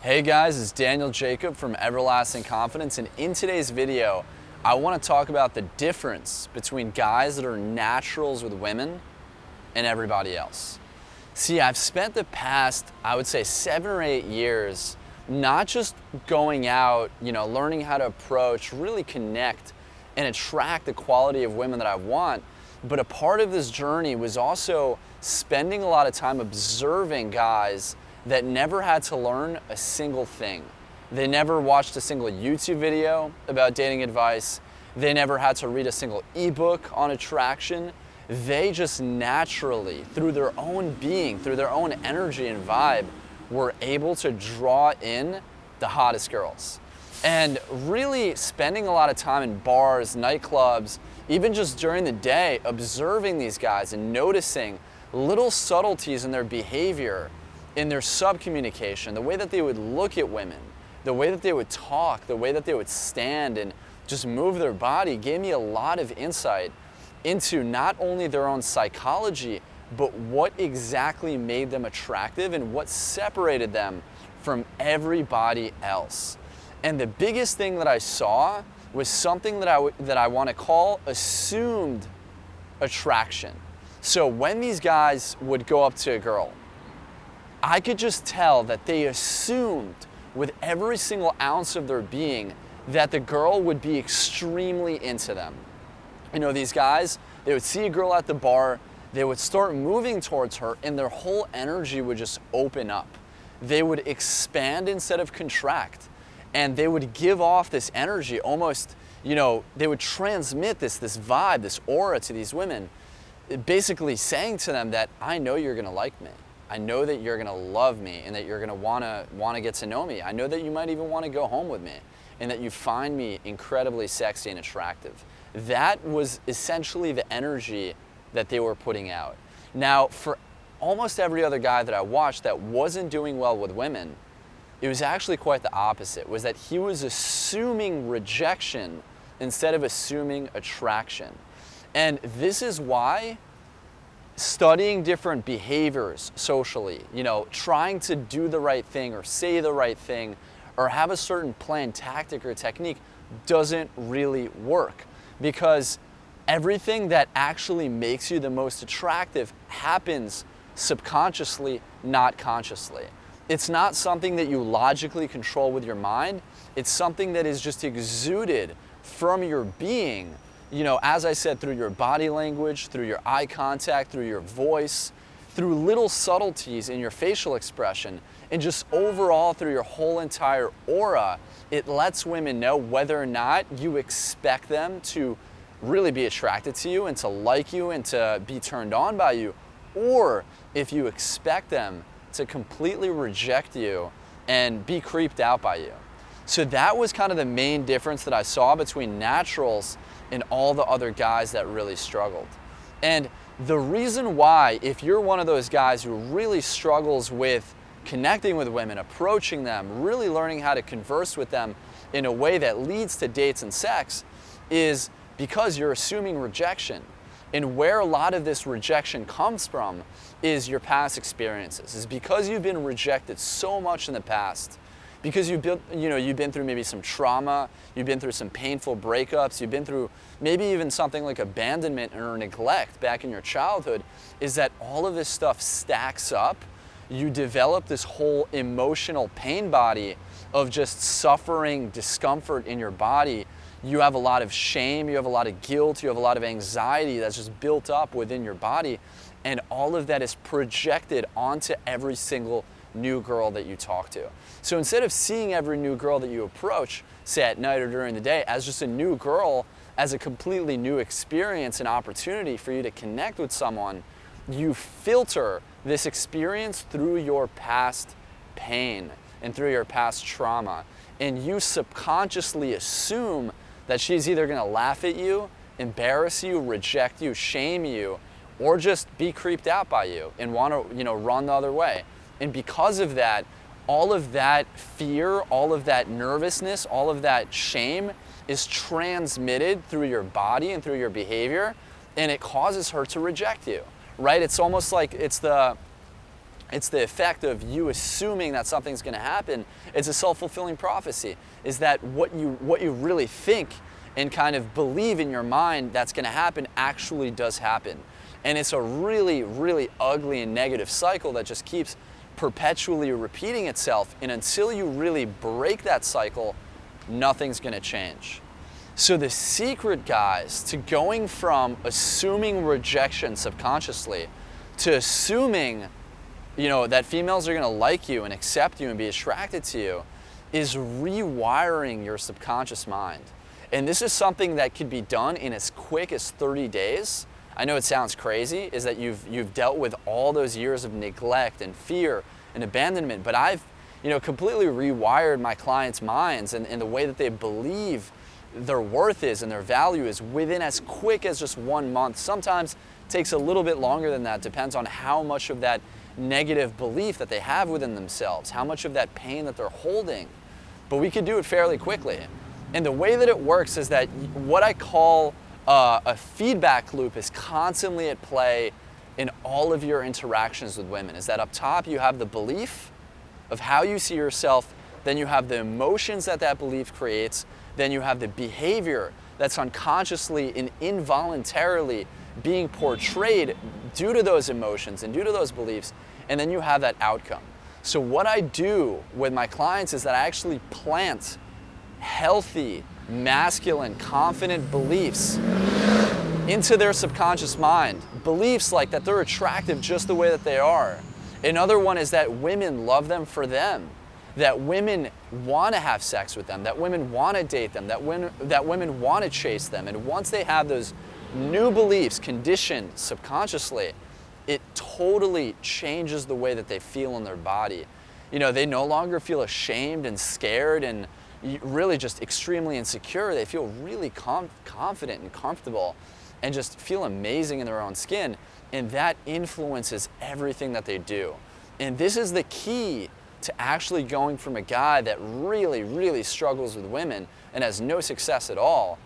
Hey guys, it's Daniel Jacob from Everlasting Confidence, and in today's video, I want to talk about the difference between guys that are naturals with women and everybody else. See, I've spent the past, I would say 7 or 8 years, not just going out, learning how to approach, really connect and attract the quality of women that I want, but a part of this journey was also spending a lot of time observing guys that never had to learn a single thing. They never watched a single YouTube video about dating advice. They never had to read a single ebook on attraction. They just naturally, through their own being, through their own energy and vibe, were able to draw in the hottest girls. And really spending a lot of time in bars, nightclubs, even just during the day, observing these guys and noticing little subtleties in their behavior, in their subcommunication, the way that they would look at women, the way that they would talk, the way that they would stand and just move their body gave me a lot of insight into not only their own psychology, but what exactly made them attractive and what separated them from everybody else. And the biggest thing that I saw was something that I want to call assumed attraction. So when these guys would go up to a girl, I could just tell that they assumed with every single ounce of their being that the girl would be extremely into them. These guys, they would see a girl at the bar, they would start moving towards her, and their whole energy would just open up. They would expand instead of contract, and they would give off this energy almost, they would transmit this vibe, this aura to these women, basically saying to them that I know you're gonna like me. I know that you're gonna love me and that you're gonna wanna get to know me. I know that you might even wanna go home with me and that you find me incredibly sexy and attractive. That was essentially the energy that they were putting out. Now, for almost every other guy that I watched that wasn't doing well with women, it was actually quite the opposite, was that he was assuming rejection instead of assuming attraction. And this is why studying different behaviors socially, trying to do the right thing or say the right thing or have a certain plan, tactic, or technique doesn't really work, because everything that actually makes you the most attractive happens subconsciously, not consciously. It's not something that you logically control with your mind. It's something that is just exuded from your being. As I said, through your body language, through your eye contact, through your voice, through little subtleties in your facial expression, and just overall through your whole entire aura, it lets women know whether or not you expect them to really be attracted to you and to like you and to be turned on by you, or if you expect them to completely reject you and be creeped out by you. So that was kind of the main difference that I saw between naturals and all the other guys that really struggled. And the reason why, if you're one of those guys who really struggles with connecting with women, approaching them, really learning how to converse with them in a way that leads to dates and sex, is because you're assuming rejection. And where a lot of this rejection comes from is your past experiences. Is because you've been rejected so much in the past, because you've been through maybe some trauma, you've been through some painful breakups, you've been through maybe even something like abandonment or neglect back in your childhood, is that all of this stuff stacks up. You develop this whole emotional pain body of just suffering, discomfort in your body. You have a lot of shame, you have a lot of guilt, you have a lot of anxiety that's just built up within your body, and all of that is projected onto every single new girl that you talk to. So instead of seeing every new girl that you approach, say at night or during the day, as just a new girl, as a completely new experience and opportunity for you to connect with someone, you filter this experience through your past pain and through your past trauma. And you subconsciously assume that she's either gonna laugh at you, embarrass you, reject you, shame you, or just be creeped out by you and wanna, run the other way. And because of that, all of that fear, all of that nervousness, all of that shame is transmitted through your body and through your behavior, and it causes her to reject you, right? It's almost like it's the It's the effect of you assuming that something's going to happen. It's a self-fulfilling prophecy, is that what you really think and kind of believe in your mind that's going to happen actually does happen. And it's a really, really ugly and negative cycle that just keeps perpetually repeating itself. And until you really break that cycle, nothing's going to change. So the secret, guys, to going from assuming rejection subconsciously to assuming, you know, that females are going to like you and accept you and be attracted to you is rewiring your subconscious mind. And this is something that could be done in as quick as 30 days. I know it sounds crazy, is that you've dealt with all those years of neglect and fear and abandonment, but I've, you know, completely rewired my clients' minds and the way that they believe their worth is and their value is within as quick as just 1 month. Sometimes it takes a little bit longer than that, depends on how much of that negative belief that they have within themselves, how much of that pain that they're holding. But we could do it fairly quickly. And the way that it works is that what I call a feedback loop is constantly at play in all of your interactions with women. Is that up top you have the belief of how you see yourself, then you have the emotions that that belief creates, then you have the behavior that's unconsciously and involuntarily being portrayed due to those emotions and due to those beliefs, and then you have that outcome. So what I do with my clients is that I actually plant healthy, masculine, confident beliefs into their subconscious mind. Beliefs like that they're attractive just the way that they are. Another one is that women love them for them, that women want to have sex with them, that women want to date them, that women want to chase them. And once they have those new beliefs conditioned subconsciously, it totally changes the way that they feel in their body. You know, they no longer feel ashamed and scared and really just extremely insecure. They feel really confident and comfortable and just feel amazing in their own skin. And that influences everything that they do. And this is the key to actually going from a guy that really, really struggles with women and has no success at all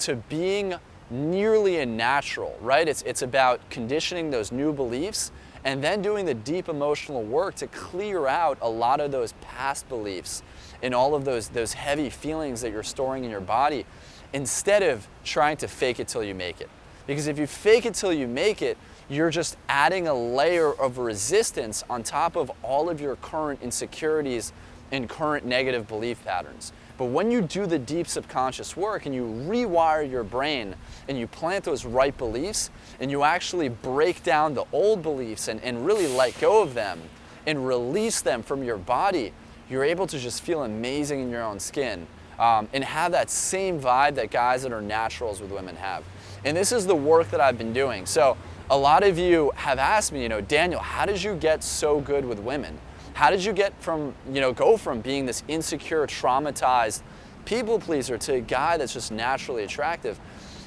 to being nearly a natural, right? It's about conditioning those new beliefs and then doing the deep emotional work to clear out a lot of those past beliefs and all of those heavy feelings that you're storing in your body, instead of trying to fake it till you make it. Because if you fake it till you make it, you're just adding a layer of resistance on top of all of your current insecurities and current negative belief patterns. But when you do the deep subconscious work and you rewire your brain and you plant those right beliefs and you actually break down the old beliefs and really let go of them and release them from your body, you're able to just feel amazing in your own skin and have that same vibe that guys that are naturals with women have. And this is the work that I've been doing. So a lot of you have asked me, Daniel, how did you get so good with women? How did you get from, go from being this insecure, traumatized people pleaser to a guy that's just naturally attractive?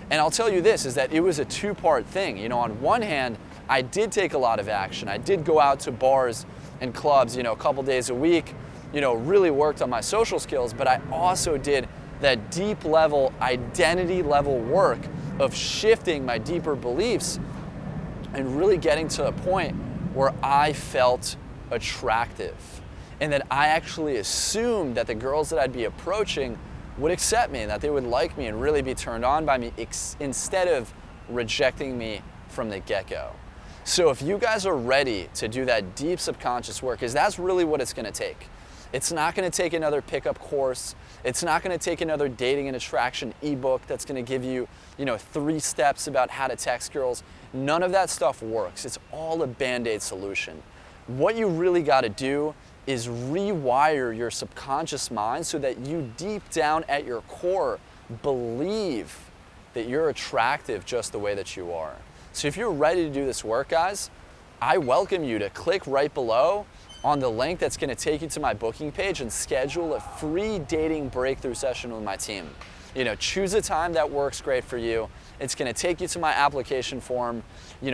And I'll tell you this, is that it was a two-part thing. On one hand, I did take a lot of action. I did go out to bars and clubs, a couple days a week, really worked on my social skills, but I also did that deep level, identity level work of shifting my deeper beliefs and really getting to a point where I felt attractive and that I actually assumed that the girls that I'd be approaching would accept me and that they would like me and really be turned on by me instead of rejecting me from the get-go. So if you guys are ready to do that deep subconscious work, because that's really what it's going to take. It's not going to take another pickup course. It's not going to take another dating and attraction ebook that's going to give you, 3 steps about how to text girls. None of that stuff works. It's all a Band-Aid solution. What you really got to do is rewire your subconscious mind so that you deep down at your core believe that you're attractive just the way that you are. So if you're ready to do this work, guys, I welcome you to click right below on the link that's going to take you to my booking page and schedule a free dating breakthrough session with my team. Choose a time that works great for you. It's going to take you to my application form.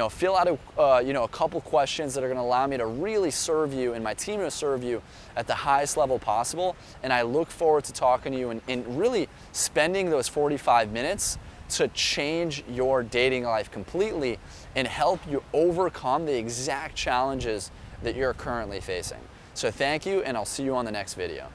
Fill out a couple questions that are going to allow me to really serve you and my team to serve you at the highest level possible. And I look forward to talking to you and really spending those 45 minutes to change your dating life completely and help you overcome the exact challenges that you're currently facing. So thank you, and I'll see you on the next video.